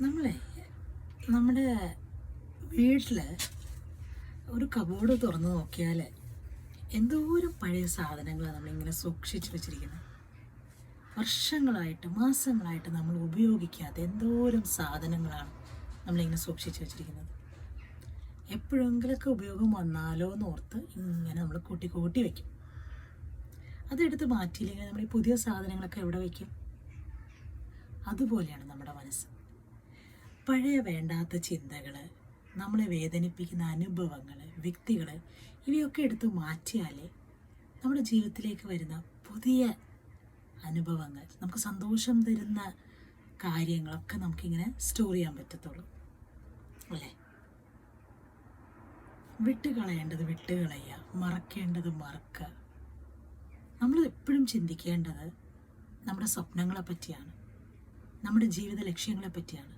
നമ്മളെ നമ്മുടെ വീട്ടിൽ ഒരു കബോർഡ് തുറന്ന് നോക്കിയാൽ എന്തോരം പഴയ സാധനങ്ങളാണ് നമ്മളിങ്ങനെ സൂക്ഷിച്ച് വെച്ചിരിക്കുന്നത്. വർഷങ്ങളായിട്ട് മാസങ്ങളായിട്ട് നമ്മൾ ഉപയോഗിക്കാത്ത എന്തോരം സാധനങ്ങളാണ് നമ്മളിങ്ങനെ സൂക്ഷിച്ച് വെച്ചിരിക്കുന്നത്. എപ്പോഴെങ്കിലൊക്കെ ഉപയോഗം വന്നാലോ എന്നോർത്ത് ഇങ്ങനെ നമ്മൾ കൂട്ടി കൂട്ടി വയ്ക്കും. അതെടുത്ത് മാറ്റിയില്ലെങ്കിൽ നമ്മൾ ഈ പുതിയ സാധനങ്ങളൊക്കെ എവിടെ വയ്ക്കും? അതുപോലെയാണ് നമ്മുടെ മനസ്സ്. പഴയ വേണ്ടാത്ത ചിന്തകൾ, നമ്മളെ വേദനിപ്പിക്കുന്ന അനുഭവങ്ങൾ, വ്യക്തികൾ, ഇവയൊക്കെ എടുത്ത് മാറ്റിയാലേ നമ്മുടെ ജീവിതത്തിലേക്ക് വരുന്ന പുതിയ അനുഭവങ്ങൾ, നമുക്ക് സന്തോഷം തരുന്ന കാര്യങ്ങളൊക്കെ നമുക്കിങ്ങനെ സ്റ്റോർ ചെയ്യാൻ പറ്റത്തുള്ളൂ, അല്ലേ? വിട്ടുകളയേണ്ടത് വിട്ടുകളയുക, മറക്കേണ്ടത് മറക്കുക. നമ്മൾ എപ്പോഴും ചിന്തിക്കേണ്ടത് നമ്മുടെ സ്വപ്നങ്ങളെ പറ്റിയാണ്, നമ്മുടെ ജീവിത ലക്ഷ്യങ്ങളെ പറ്റിയാണ്.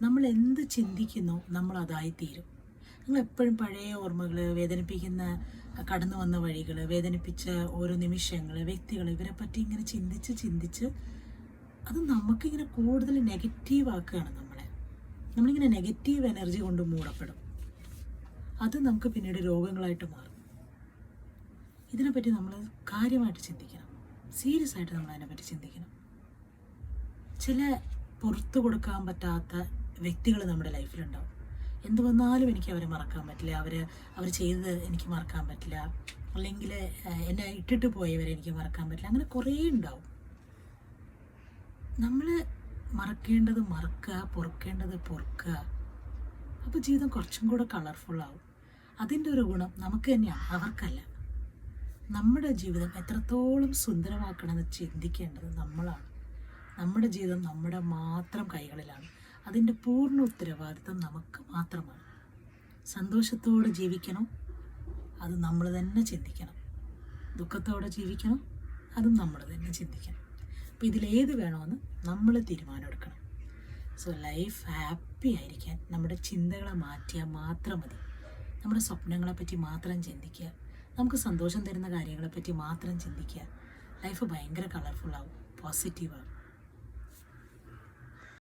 നമ്മൾ എന്ത് ചിന്തിക്കുന്നോ നമ്മൾ അതായിത്തീരും. നിങ്ങളെപ്പോഴും പഴയ ഓർമ്മകൾ, വേദനിപ്പിക്കുന്ന കടന്നു വന്ന വഴികൾ, വേദനിപ്പിച്ച ഓരോ നിമിഷങ്ങൾ, വ്യക്തികൾ, ഇവരെ പറ്റി ഇങ്ങനെ ചിന്തിച്ച് ചിന്തിച്ച് അത് നമുക്കിങ്ങനെ കൂടുതൽ നെഗറ്റീവ് ആക്കുകയാണ് നമ്മളിങ്ങനെ നെഗറ്റീവ് എനർജി കൊണ്ട് മൂടപ്പെടും. അത് നമുക്ക് പിന്നീട് രോഗങ്ങളായിട്ട് മാറും. ഇതിനെപ്പറ്റി നമ്മൾ കാര്യമായിട്ട് ചിന്തിക്കണം, സീരിയസ് ആയിട്ട് നമ്മൾ അതിനെപ്പറ്റി ചിന്തിക്കണം. ചില പുറത്തു കൊടുക്കാൻ പറ്റാത്ത വ്യക്തികൾ നമ്മുടെ ലൈഫിലുണ്ടാവും. എന്ത് വന്നാലും എനിക്ക് അവരെ മറക്കാൻ പറ്റില്ല, അവർ ചെയ്തത് എനിക്ക് മറക്കാൻ പറ്റില്ല, അല്ലെങ്കിൽ എന്നെ ഇട്ടിട്ട് പോയവരെ എനിക്ക് മറക്കാൻ പറ്റില്ല. അങ്ങനെ കുറേ ഉണ്ടാവും. നമ്മൾ മറക്കേണ്ടത് മറക്കുക, പൊറുക്കേണ്ടത് പൊറുക്കുക. അപ്പോൾ ജീവിതം കുറച്ചും കൂടെ കളർഫുള്ളാവും. അതിൻ്റെ ഒരു ഗുണം നമുക്ക് തന്നെയാണ്, അവർക്കല്ല. നമ്മുടെ ജീവിതം എത്രത്തോളം സുന്ദരമാക്കണമെന്ന് ചിന്തിക്കേണ്ടത് നമ്മളാണ്. നമ്മുടെ ജീവിതം നമ്മുടെ മാത്രം കൈകളിലാണ്. അതിൻ്റെ പൂർണ്ണ ഉത്തരവാദിത്വം നമുക്ക് മാത്രമാണ്. സന്തോഷത്തോടെ ജീവിക്കണം, അത് നമ്മൾ തന്നെ ചിന്തിക്കണം. ദുഃഖത്തോടെ ജീവിക്കണം, അതും നമ്മൾ തന്നെ ചിന്തിക്കണം. അപ്പോൾ ഇതിലേത് വേണമെന്ന് നമ്മൾ തീരുമാനമെടുക്കണം. സോ ലൈഫ് ഹാപ്പി ആയിരിക്കാൻ നമ്മുടെ ചിന്തകളെ മാറ്റിയാൽ മാത്രം മതി. നമ്മുടെ സ്വപ്നങ്ങളെപ്പറ്റി മാത്രം ചിന്തിക്കുക, നമുക്ക് സന്തോഷം തരുന്ന കാര്യങ്ങളെപ്പറ്റി മാത്രം ചിന്തിക്കുക. ലൈഫ് ഭയങ്കര കളർഫുള്ളാവും, പോസിറ്റീവാകും.